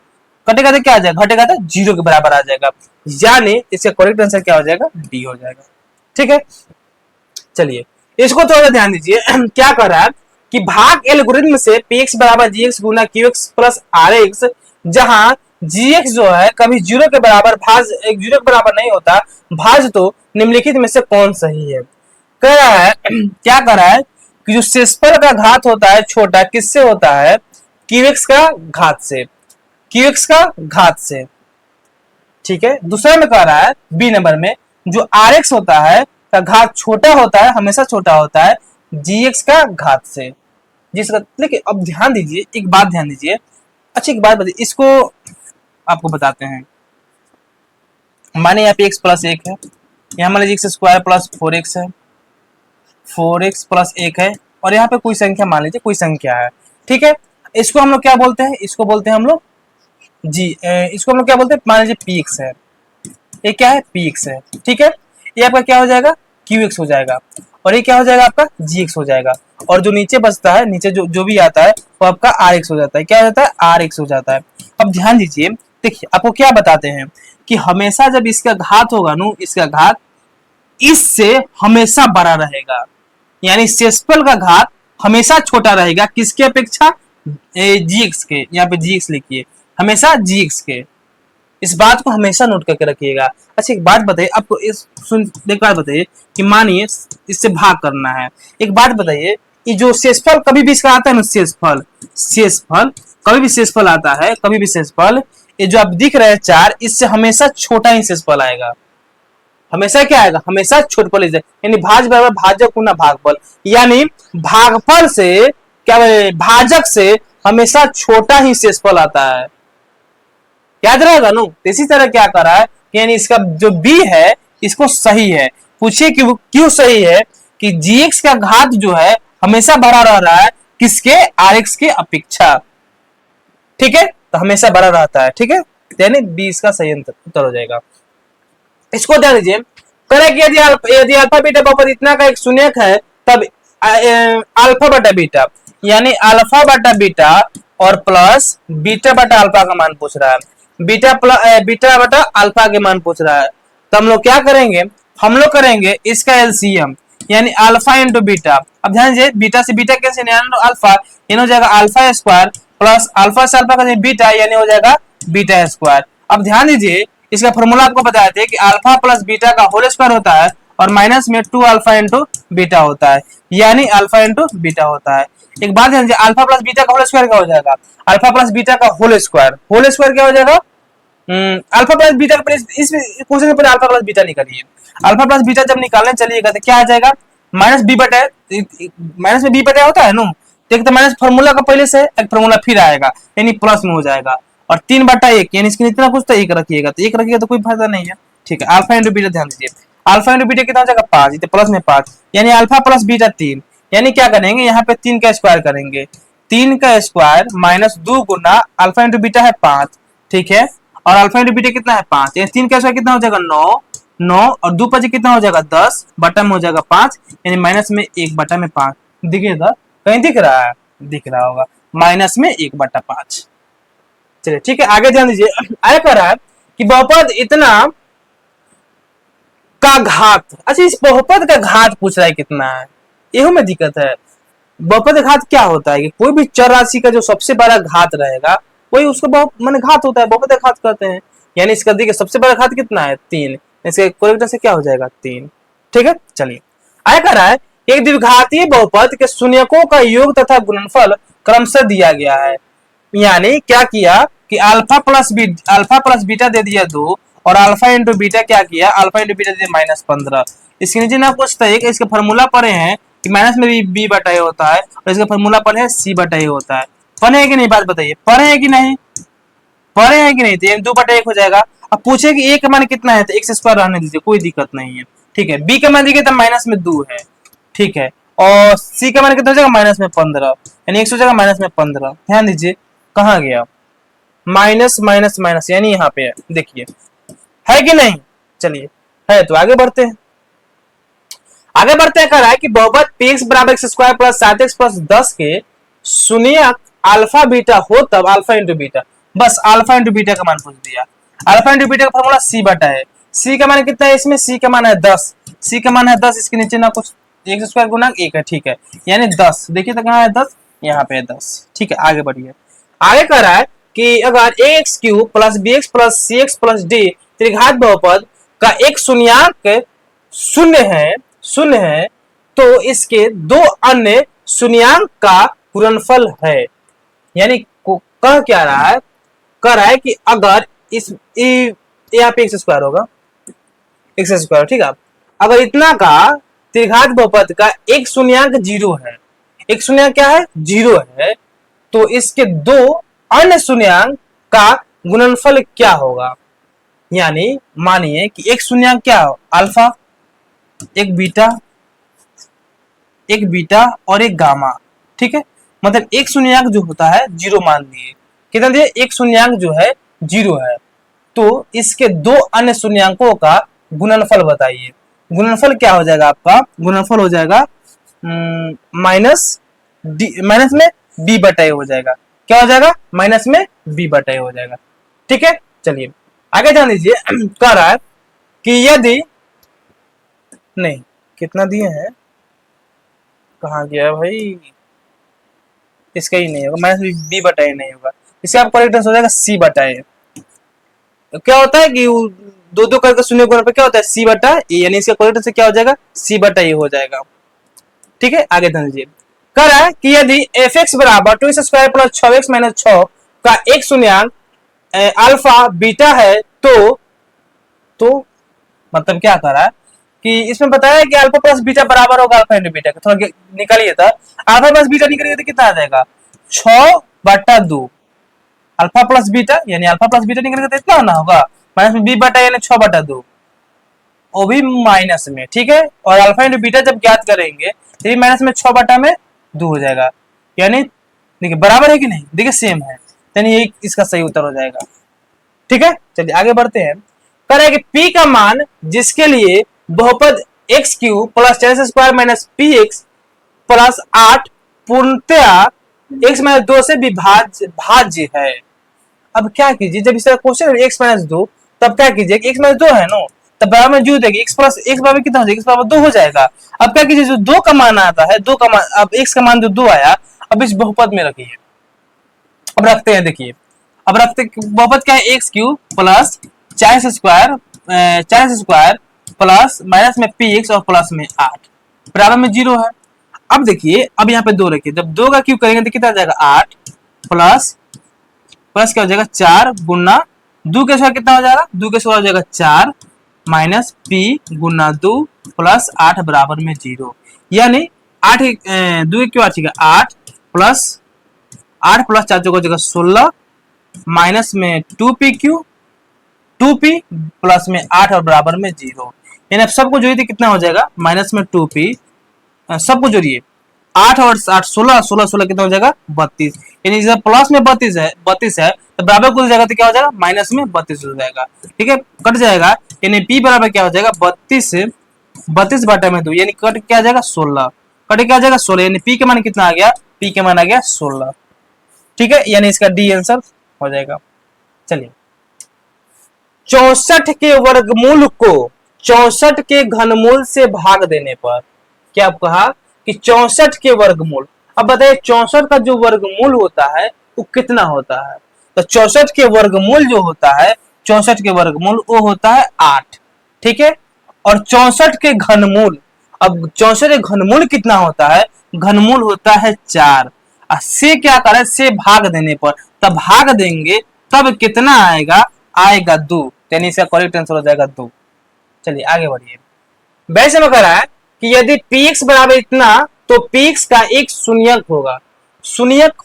Speaker 1: कटेगा तो क्या आ जाएगा, घटेगा तो 0 के बराबर आ जाएगा, यानी इसका करेक्ट आंसर क्या हो जाएगा, डी हो जाएगा। ठीक है, चलिए इसको थोड़ा ध्यान दीजिए। क्या कर रहा है कि भाग एल्गोरिथम से px बराबर gx गुना qx प्लस rx, जहां gx जो है कभी 0 के बराबर जीरो के बराबर नहीं होता, भाज तो निम्नलिखित में से कौन सही है। कह रहा है, क्या कर रहा है कि जो शेषफल का घात होता है छोटा, किससे होता है, qx का घात से, qx का घात से। ठीक है, दूसरा में कह रहा है बी नंबर में, जो rx होता है का घात छोटा होता है, हमेशा छोटा होता है gx का घात से, जिसका। देखिए अब ध्यान दीजिए, एक बात ध्यान दीजिए, अच्छा एक बात बताइए, इसको आपको बताते हैं। माने यहाँ पे x प्लस 1 है, यहाँ मान लीजिए एक्स स्क्वायर प्लस 4x है, 4x प्लस 1 है, और यहाँ पे कोई संख्या मान लीजिए, कोई संख्या है। ठीक है, इसको हम लोग क्या बोलते हैं, इसको बोलते हैं हम लोग इसको हम लोग क्या बोलते हैं, मान लीजिए px है, ये क्या है, px है। ठीक है, ये आपका क्या हो जाएगा, qx हो जाएगा, और ये क्या हो जाएगा आपका gx हो जाएगा, और जो नीचे बचता है, नीचे जो भी आता है वो आपका rx हो जाता है। क्या हो जाता है, rx हो जाता है। अब ध्यान दीजिए, देखिए आपको क्या बताते हैं कि हमेशा जब इसका घात होगा नु, इसका घात इससे हमेशा बड़ा रहेगा, यानी शेषफल का घात हमेशा छोटा रहेगा, किसके अपेक्षा, gx के। यहाँ पे gx लिखिए, हमेशा gx के, इस बात को हमेशा नोट करके रखिएगा। अच्छा एक बात बताइए आपको, एक बात बताइए कि मानिए इससे भाग करना है, एक बात बताइए, ये जो शेषफल कभी भी इसका आता है ना, शेषफल कभी भी शेषफल आता है, कभी भी शेषफल, ये जो आप दिख रहे हैं 4, इससे हमेशा छोटा ही शेषफल आएगा, हमेशा क्या आएगा, हमेशा छोटफल, यानी भाज बराबर भाजक गुना भागफल, यानी भागफल से क्या, भाजक से हमेशा छोटा ही शेषफल आता है, याद रहेगा नो। इसी तरह क्या कर रहा है, यानी इसका जो बी है इसको सही है। पूछिए क्यों सही है, कि gx का घात जो है हमेशा बड़ा रह रहा है, किसके, rx के अपेक्षा। ठीक है, तो हमेशा बड़ा रहता है। ठीक है, यानी बी इसका सही उत्तर हो जाएगा। इसको ध्यान दीजिए, करें कि यदि अल्फा बीटा बहुपद इतना का एक शून्यक है तब अल्फा बटा बीटा यानी अल्फा बटा बीटा और प्लस बीटा बटा अल्फा का मान पूछ रहा है। बीटा बटा अल्फा के मान पूछ रहा है। तो हम लोग क्या करेंगे, हम लोग करेंगे इसका एलसीएम यानी अल्फा इंटू बीटा। अब ध्यान दीजिए बीटा से बीटा कैसे अल्फा यानी हो जाएगा अल्फा स्क्वायर प्लस अल्फा से अल्फा का बीटा यानी हो जाएगा बीटा स्क्वायर। अब ध्यान दीजिए इसका फॉर्मूला आपको बताए थे कि अल्फा प्लस बीटा का होल स्क्वायर होता है और माइनस में 2 अल्फा इंटू बीटा होता है यानी अल्फा इंटू बीटा होता है। एक बात ध्यान दीजिए अल्फा प्लस बीटा का होल स्क्वायर क्या हो जाएगा, अल्फा प्लस बीटा का होल स्क्वायर क्या हो जाएगा, अल्फा प्लस बीटा का इस क्वेश्चन में अल्फा प्लस बीटा निकालिए। अल्फा प्लस बीटा जब निकालने चलिएगा तो क्या आ जाएगा, माइनस बी बटा, माइनस में बी बटा होता है ना, एक तो माइनस फॉर्मूला का पहले से एक फॉर्मूला फिर आएगा यानी प्लस में हो जाएगा और 3/1 यानी इसके इतना कुछ तो एक रखिएगा, तो एक रखिएगा तो कोई फायदा नहीं है। ठीक है, अल्फा इंटू बीटा ध्यान दीजिए, अल्फा इंटू बीटा कितना हो जाएगा 5, तो प्लस में 5 यानी अल्फा प्लस बीटा 3 यानी क्या करेंगे यहाँ पे 3 का स्क्वायर करेंगे, 3 का स्क्वायर माइनस 2 गुना अल्फा इंटू बीटा है 5। ठीक है, और अल्फा इंटू बीटा कितना है 5 यानी 3 का स्क्वायर कितना हो जाएगा 9 और 2 5 कितना हो जाएगा 10 बटा में हो जाएगा 5 यानी माइनस में 1 बटा में 5। दिखेगा कहीं दिख रहा है, दिख रहा होगा, माइनस में 1/5। चलिए ठीक है, आगे ध्यान दीजिए आया कर रहा है कि बहुपद इतना का घात, अच्छा इस बहुपद का घात पूछ रहा है कितना है, यही में दिक्कत है। बहुपद घात क्या होता है कि कोई भी चर राशि का जो सबसे बड़ा घात रहेगा वही उसको माने घात होता है, बहुपद घात कहते हैं। यानी इसका देखिए सबसे बड़ा घात कितना है 3, इसके करेक्ट से क्या हो जाएगा 3। ठीक है, चलिए आया कर रहा है एक द्विघातीय बहुपद के शून्यकों का योग तथा गुणनफल क्रमशः दिया गया है। यानी क्या किया कि अल्फा प्लस बीटा दे दिया 2 और अल्फा इंटू बीटा क्या किया, अल्फा इंटू बीटा दे दिया -15। इसके नीचे ना पूछता है कि इसका फॉर्मूला पढ़े हैं कि माइनस में भी बी बटा ए होता है और इसका फॉर्मूला पढ़े है सी बटा ए होता है। पढ़े है कि नहीं, बात बताइए, पढ़े है कि नहीं, पढ़े है कि नहीं, तो 2/1 हो जाएगा। अब पूछे कि ए का मान कितना है तो x स्क्वायर रहने दीजिए, कोई दिक्कत नहीं है। ठीक है, बी का मान देखिए तो माइनस में 2 है। ठीक है, और सी का मान कितना हो जाएगा माइनस में 15 यानी x हो जाएगा माइनस में 15। ध्यान दीजिए कहाँ गया माइनस माइनस माइनस यानी यहाँ पे है, देखिए है कि नहीं। चलिए है तो आगे बढ़ते हैं, आगे बढ़ते हैं। कह रहा है कि बहुपद px बराबर x square plus 7x plus 10 के शून्यक अल्फा बीटा हो तब अल्फा इंटू बीटा, बस अल्फा इंटू बीटा का मान पूछ दिया। अल्फा इंटू बीटा का फॉर्मूला सी बटा है, सी का मान कितना है इसमें, सी का मान है 10, सी का मान है 10, इसके नीचे ना कुछ x स्क्वायर गुना 1 है। ठीक है, यानी 10, देखिए तो कहाँ है 10, यहाँ पे है 10। ठीक है, आगे बढ़िए। आगे कह रहा है कि अगर ax cube plus bx plus cx plus d त्रिघात बहुपद का एक शून्यांक शून्य है तो इसके दो अन्य शून्यांक का गुणनफल है। यानी कह क्या रहा है, कह रहा है कि अगर इस यहाँ पे x स्क्वायर होगा, x स्क्वायर, ठीक है, अगर इतना का त्रिघात बहुपद का एक शून्यांक 0 है, एक शून्यांक क्या है 0 है, तो इसके दो अन्य शून्यांक का गुणनफल क्या होगा। यानी मानिए कि एक शून्यांक क्या हो, अल्फा, एक बीटा और एक गामा। ठीक है, मतलब एक शून्यांक जो होता है 0 मान लिए, कितना दिए, एक शून्यांक जो है 0 है, तो इसके दो अन्य शून्याङ्कों का गुणनफल बताइए। गुणनफल क्या हो जाएगा आपका, गुणनफल हो जाएगा माइनस में b बटा ए हो जाएगा। क्या हो जाएगा, माइनस में b बटा ए हो जाएगा। ठीक है, चलिए आगे ध्यान दीजिए। कह रहा है कि यदि नहीं, कितना दिए हैं, कहाँ गया भाई, इसका ही नहीं होगा, माइनस b बटा ए नहीं होगा, इससे आपका करेक्ट आंसर हो जाएगा c बटा ए। क्या होता है कि दो करके शून्य गुना पे क्या होता है c बटा ए, यानी इसका करेक्ट आंसर क्या हो जाएगा c बटा ए हो जाएगा। ठीक है, आगे ध्यान दीजिए। कह रहा है कि यदि fx बराबर 2x square plus 6x minus 6 का एक शून्याङ्क अल्फा बीटा है तो मतलब क्या कर रहा है कि इसमें बताया कि अल्फा प्लस बीटा बराबर होगा अल्फा इंटू बीटा। थोड़ा निकालिए था, अल्फा प्लस बीटा निकालिए तो कितना आ जाएगा 6/2, अल्फा प्लस बीटा यानी अल्फा प्लस बीटा निकालिए तो इतना होना होगा माइनस में b बटा यानी 6/2, वो भी माइनस में। ठीक है, और अल्फा इंटू बीटा जब ज्ञात करेंगे तो माइनस में 6/2 हो जाएगा, यानी देखिए बराबर है कि नहीं, देखिए सेम है, यानी ये इसका सही उत्तर हो जाएगा। ठीक है, चलिए आगे बढ़ते हैं। कह रहा है कि p का मान जिसके लिए बहुपद x cube plus 4x² minus P x plus 8 पूर्णतया x माइनस 2 से भाज्य है। अब क्या कीजिए, जब इस तरह क्वेश्चन x माइनस 2 तब क्या कीजिए, x माइनस 2 है नो, तब बराबर में जो देगी x प्लस x बराबर कितना हो जाएगा, x बराबर 2 हो जाएगा। अब क्या कीजिए, जो 2 का मान आता है, 2 का मान, अब x का मान जो 2 आया, अब इस बहुपद में रखिए। अब रखते हैं, देखिए अब रखते, बहुपद क्या है, x cube plus 4x² plus minus में पी एक्स और प्लस में 8 बराबर में 0 है। अब देखिए, अब यहाँ पे 2 रखिए, जब 2 का क्यूब करेंगे तो कितना आ जाएगा 8 प्लस प्लस क्या हो जाएगा 4 गुना 2 के स्क्वायर कितना हो जाएगा, 2 के स्क्वायर हो जाएगा 4 माइनस पी गुना 2 प्लस 8 बराबर में 0। यानी 8 2 क्यों आ जाएगा 8 प्लस 4 हो जाएगा 16 माइनस में 2p क्यू 2p प्लस में 8 और बराबर में 0। यानी अब सबको जोड़िए तो कितना हो जाएगा, माइनस में 2p, सबको जोड़िए 8 और 8 16 16 16 कितना हो जाएगा 32। यानी जब प्लस में 32 है तो बराबर को जाएगा तो क्या हो जाएगा, माइनस में 32 हो जाएगा। ठीक है, कट जाएगा, यानी p बराबर क्या हो जाएगा 32 बटा में 2, यानी कट क्या आ जाएगा 16, कट क्या आ जाएगा 16, यानी p के मान कितना आ गया, p के मान आ गया 16। ठीक है, यानी इसका डी आंसर हो जाएगा। चलिए 64 के वर्गमूल को 64 के घनमूल से भाग देने पर, क्या आप कहा कि 64 के वर्गमूल, अब बताइए 64 का जो वर्गमूल होता है वो कितना होता है, तो 64 के वर्गमूल जो होता है, 64 के वर्गमूल वो होता है 8। ठीक है, और 64 के घनमूल, अब 64 के घनमूल कितना होता है, घनमूल होता है 4। से क्या करें, से भाग देने पर, तब भाग देंगे तब कितना आएगा, आएगा 2, यानी इसका करेक्ट आंसर हो जाएगा 2। चलिए आगे बढ़िए। वैसे में कह रहा है कि यदि px बराबर इतना तो px का एक शून्यक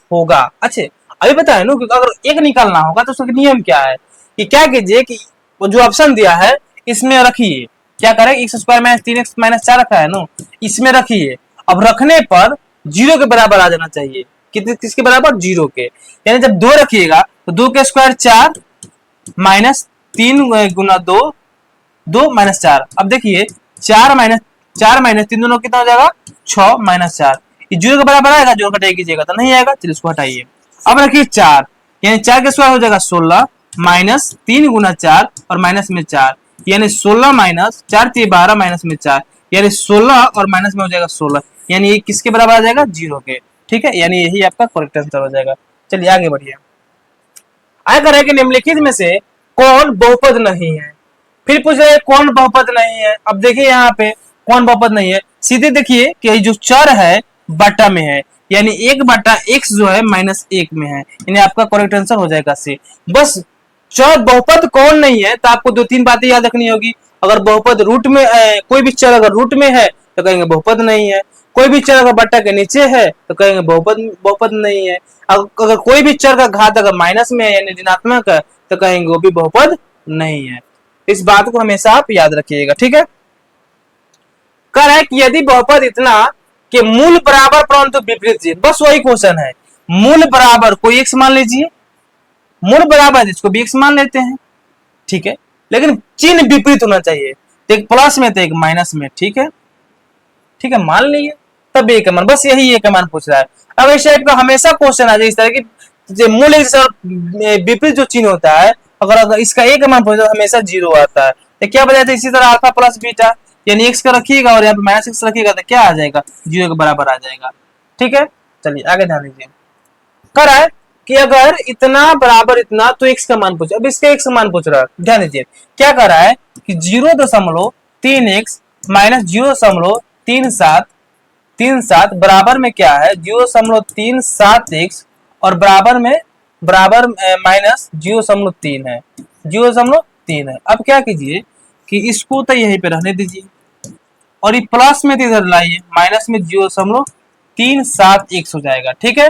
Speaker 1: होगा। अच्छे, अभी बताया ना कि अगर एक निकालना होगा तो उसका नियम क्या है, कि क्या कीजिए कि वो जो ऑप्शन दिया है इसमें रखिए, क्या करें, x² माइनस 3x माइनस 4 रखा है ना, इसमें रखिए। अब रखने पर 0 के बराबर आ जाना चाहिए, किसके बराबर, 0 के। यानी जब 2 रखिएगा तो 2 के स्क्वायर 4 माइनस 3 गुना 2 2 माइनस 4। अब देखिए 4 माइनस 3 दोनों कितना हो जाएगा 6 माइनस 4, ये 0 के बराबर आएगा, जो घटाई कीजिएगा तो नहीं आएगा, चलिए इसको हटाइए। अब रखिए 4, यानी 4 के स्क्वायर हो जाएगा 16 माइनस 3 गुना 4 और माइनस में 4, यानी 16 माइनस 4 3 12 माइनस में 4, यानी 16 और माइनस में हो जाएगा 16, यानी ये किसके बराबर आ जाएगा, 0 के। ठीक है, यानी यही आपका करेक्ट आंसर हो जाएगा। चलिए आगे बढ़िए। आगे है कि निम्नलिखित में से कौन बहुपद नहीं है, फिर पूछ रहे हैं कौन बहुपद नहीं है। अब देखिए यहाँ पे कौन बहुपद नहीं है, सीधे देखिए कि जो चर है बटा में है, यानी 1 बटा x जो है -1 में है, यानी आपका करेक्ट आंसर हो जाएगा सी। बस चर बहुपद कौन नहीं है तो आपको 2-3 बातें याद रखनी होगी। अगर बहुपद रूट में कोई भी चर अगर रूट में है तो कहेंगे बहुपद नहीं है, कोई भी चर अगर बटा के नीचे है तो कहेंगे बहुपद नहीं है, अगर कोई भी चर का घात अगर माइनस में है यानी ऋणात्मक है तो कहेंगे वो भी बहुपद नहीं है। इस बात को हमेशा आप याद रखिएगा। ठीक है, कह रहा है कि यदि बहुपद इतना कि मूल बराबर परंतु विपरीत चिन्ह, बस वही क्वेश्चन है, मूल बराबर कोई x मान लीजिए, मूल बराबर इसको भी x मान लेते हैं। ठीक है, लेकिन चिन्ह विपरीत होना चाहिए, तो एक प्लस में तो एक माइनस में। ठीक है, ठीक है, मान लीजिए तब एक मान, बस यही एक मान पूछ रहा है। अब इस टाइप का हमेशा क्वेश्चन आ जाए इस तरह की, मूल विपरीत जो चिन्ह होता है, अगर इसका एक मान पूछा तो हमेशा 0 आता है, तो क्या बजाय इसी तरह अल्फा प्लस बीटा, यानी x का रखिएगा और यहाँ पे -x रखिएगा तो क्या आ जाएगा, 0 के बराबर आ जाएगा। ठीक है, चलिए आगे ध्यान दीजिए। कह रहा है कि अगर इतना बराबर इतना तो x का मान पूछा, अब इसका x का मान पूछ रहा है, ध्यान दीजिए क्या कह रहा है कि 0.3x माइनस 0.37 बराबर में क्या है 0.37x और बराबर माइनस 0.3 है, 0.3 है। अब क्या कीजिए कि इसको तो यहीं पे रहने दीजिए और ये प्लस में तो इधर लाइए, माइनस में 0.376 हो जाएगा। ठीक है,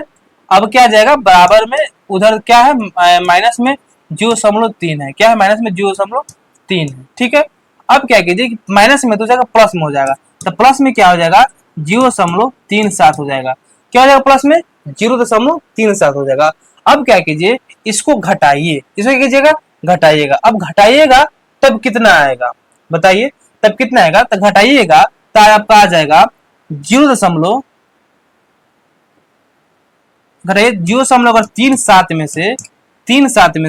Speaker 1: अब क्या जाएगा बराबर में, उधर क्या है माइनस में 0.3 है, क्या है माइनस में 0.3 है। ठीक है, अब क्या कीजिए कि माइनस में तो जाएगा प्लस में हो जाएगा, तो प्लस में क्या हो जाएगा 0.37 हो जाएगा, क्या हो जाएगा प्लस में 0.37 हो जाएगा। अब क्या कीजिए इसको घटाइए, इसको कीजिएगा घटाइएगा, अब घटाइएगा तब कितना आएगा बताइए, तब कितना आएगा, तो घटाइएगा तो आपका आ जाएगा 0 घटाइए 0.37 में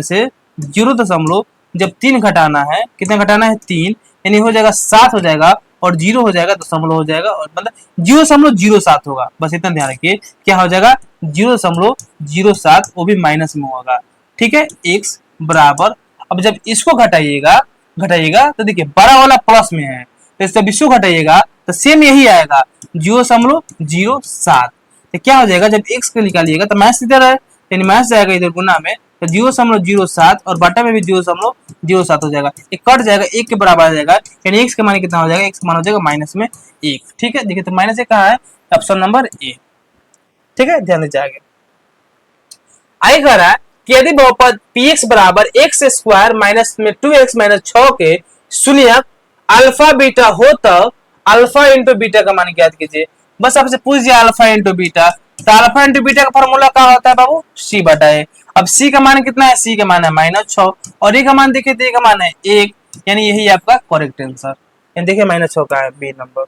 Speaker 1: से 0 जब 3 घटाना है, कितना घटाना है 3, यानी हो जाएगा 7 हो जाएगा, और 0 हो जाएगा दशमलव हो जाएगा, और मतलब 0.07 होगा। बस इतना ध्यान रखिए, क्या हो जाएगा 0.07, वो भी माइनस में होगा। ठीक है, x बराबर, अब जब इसको घटाइएगा तो देखिए बड़ा वाला प्लस में है, तो जब इसको घटाइएगा तो सेम यही आएगा 0.07। तो क्या हो जाएगा, जब x को निकालिएगा तो माइनस इधर है, यानी माइनस जाएगा इधर गुना में, तो 0.07 और बटा में भी 0.07 हो जाएगा, ये कट जाएगा, 1 के बराबर आ जाएगा, यानी x का मान कितना हो जाएगा, x का मान हो जाएगा -1। ठीक है, देखिए तो -1 कहाँ है, ऑप्शन नंबर ए। ठीक है, ध्यान दीजिए आगे। आगे कह रहा है कि यदि बहुपद px बराबर x स्क्वायर माइनस में 2x माइनस 6 के शून्यक अल्फा बीटा हो तब अल्फा इंटू बीटा का मान ज्ञात कीजिए। बस आपसे पूछ दिया अल्फा इंटू बीटा, तो अल्फा इंटू बीटा का फॉर्मूला क्या होता है बाबू, c बटा a। अब c का मान कितना है, c का मान है -6, और a का मान देखिए, a का मान है 1, यानी यही आपका करेक्ट आंसर। देखिए -6 का है बी नंबर।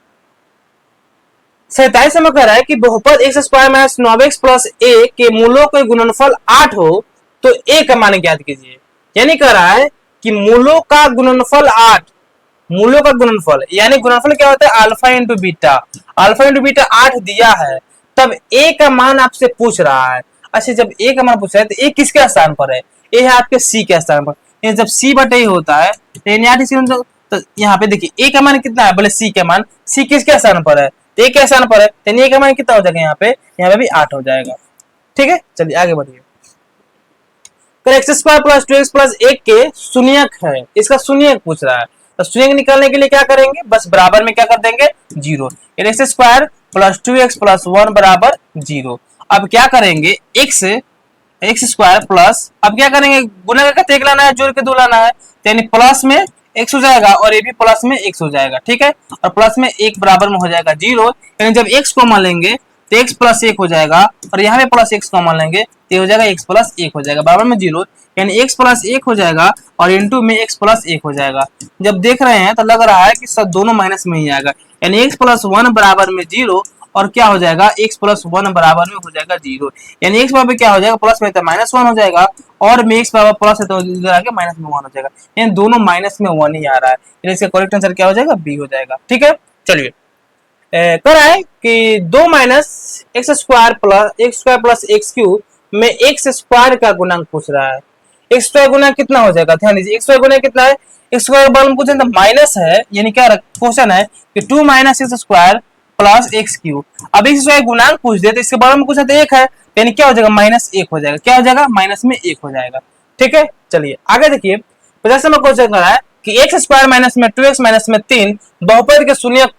Speaker 1: 27 में कह रहा है कि बहुपद x square minus 9x plus a के मूलों के गुणनफल 8 हो तो a का मान ज्ञात कीजिए। यानी कह रहा है कि मूलों का गुणनफल 8, मूलों का गुणनफल, यानी गुणनफल क्या होता है, alpha into beta. Alpha into beta 8 दिया है, तब a का मान आपसे पूछ रहा है। अच्छा, जब a का मान पूछ रहा है तो a किसके स्थान पर है, a है आपके c के स्थान पर। जब c बटे a होता है तो यहाँ पे देखिए a का मान कितना है, बोले c का मान, c किसके स्थान पर है, तो a के स्थान पर है, तो a का मान कितना हो जाएगा, यहाँ पे भी 8 हो जाएगा। ठीक है, चलिए आगे बढ़िए। X square plus 2x plus 1 के शून्यक है, इसका शून्यक पूछ रहा है, तो शून्यक निकालने के लिए क्या करेंगे, बस बराबर में क्या कर देंगे 0, x square plus 2x plus 1 बराबर 0। अब क्या करेंगे, एक्स स्क्वायर प्लस, अब क्या करेंगे, गुना करके 1 लाना है, जोड़ के 2 लाना है, यानी प्लस में x हो जाएगा और ये भी प्लस में x हो जाएगा। ठीक है, और प्लस में 1 बराबर में हो जाएगा 0, यानी जब x को मान लेंगे तो x प्लस 1 हो जाएगा, और यहाँ पे प्लस x को मान लेंगे तो हो जाएगा x प्लस 1 हो जाएगा, बराबर में 0, यानी x प्लस 1 हो जाएगा और इंटू में x प्लस 1 हो जाएगा। जब देख रहे हैं तो लग रहा है कि सब दोनों माइनस में ही आएगा, यानी x प्लस 1 बराबर में 0, और क्या हो जाएगा, x प्लस 1 बराबर में हो जाएगा 0, यानी x बराबर क्या हो जाएगा, प्लस में तो -1 हो जाएगा, और में x बराबर प्लस है तो इधर आके माइनस में 1 हो जाएगा, यानी दोनों माइनस में 1 ही आ रहा है, यानी इसका करेक्ट आंसर क्या हो जाएगा, बी हो जाएगा। ठीक है, चलिए कह रहा है कि 2 minus x square plus x cube में एक्स स्क्वायर का गुणांक पूछ रहा है। एक्स स्क्वायर गुना कितना हो जाएगा, ध्यान दीजिए, एक्स स्क्वायर गुना कितना है, एक्स स्क्वायर बगल में पूछे तो माइनस है, यानी क्या क्वेश्चन है कि 2 minus x square plus x cube. अब एक्स स्क्वायर गुणांक पूछ दे तो इसके बगल में पूछा तो 1 है, यानी क्या हो जाएगा, -1 हो जाएगा, क्या हो जाएगा, -1 हो जाएगा। ठीक है, चलिए आगे देखिए। 50 में क्वेश्चन कर रहा है कि एक्स स्क्वायर माइनस में 2x माइनस में 3 बहुपद के शून्यक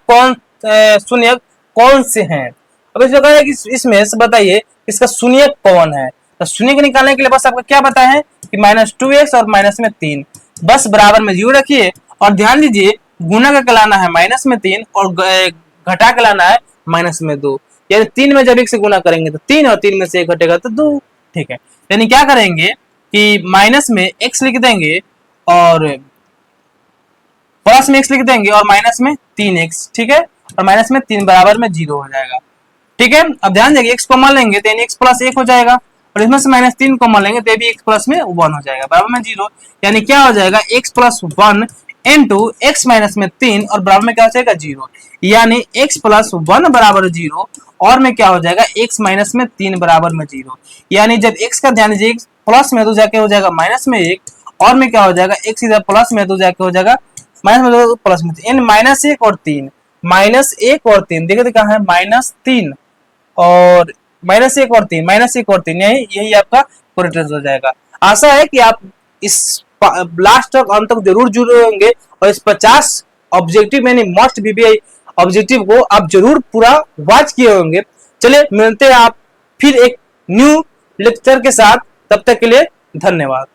Speaker 1: कौन से हैं। अब इसमें कह रहा है कि इसमें से बताइए इसका शून्यक कौन है, तो शून्यक निकालने के लिए बस आपको क्या पता है कि -2x और माइनस में 3, बस बराबर में 0 रखिए, और ध्यान दीजिए गुना करके लाना है -3 और घटा के लाना है -2, यानी 3 में जब 1 से गुना करेंगे तो 3 और 3 में से 1 घटेगा तो 2। ठीक है, यानी क्या करेंगे कि माइनस में x लिख देंगे और प्लस में x लिख देंगे और माइनस में 3x। ठीक है, और माइनस में 3 बराबर में 0 हो जाएगा। ठीक है, अब ध्यान देंगे x को मान लेंगे तो x प्लस 1 हो जाएगा, और इसमें से -3 को मान लेंगे तो भी x प्लस में 1 हो जाएगा, बराबर में 0, यानी क्या हो जाएगा, x plus 1 into x minus में 3 और बराबर में क्या हो जाएगा 0, यानी x प्लस 1 बराबर 0 और में क्या हो जाएगा, x माइनस में 3 बराबर में 0, यानी जब x का ध्यान दीजिए प्लस में तो जाके हो जाएगा माइनस में 1, और में क्या हो जाएगा, x इधर प्लस में तो जाके हो जाएगा माइनस में तो प्लस में, इन -1 और 3, -1 और 3 देखिए तो कहाँ है, -3 और -1 और 3, -1 और 3, यही आपका करेक्ट आंसर हो जाएगा। आशा है कि आप इस लास्ट तक अंत तक जरूर जुड़े होंगे और इस 50 ऑब्जेक्टिव यानी मोस्ट बीबीआई ऑब्जेक्टिव को आप जरूर पूरा वॉच किए होंगे। चलिए मिलते हैं आप फिर एक न्यू लेक्चर के साथ, तब तक के लिए धन्यवाद।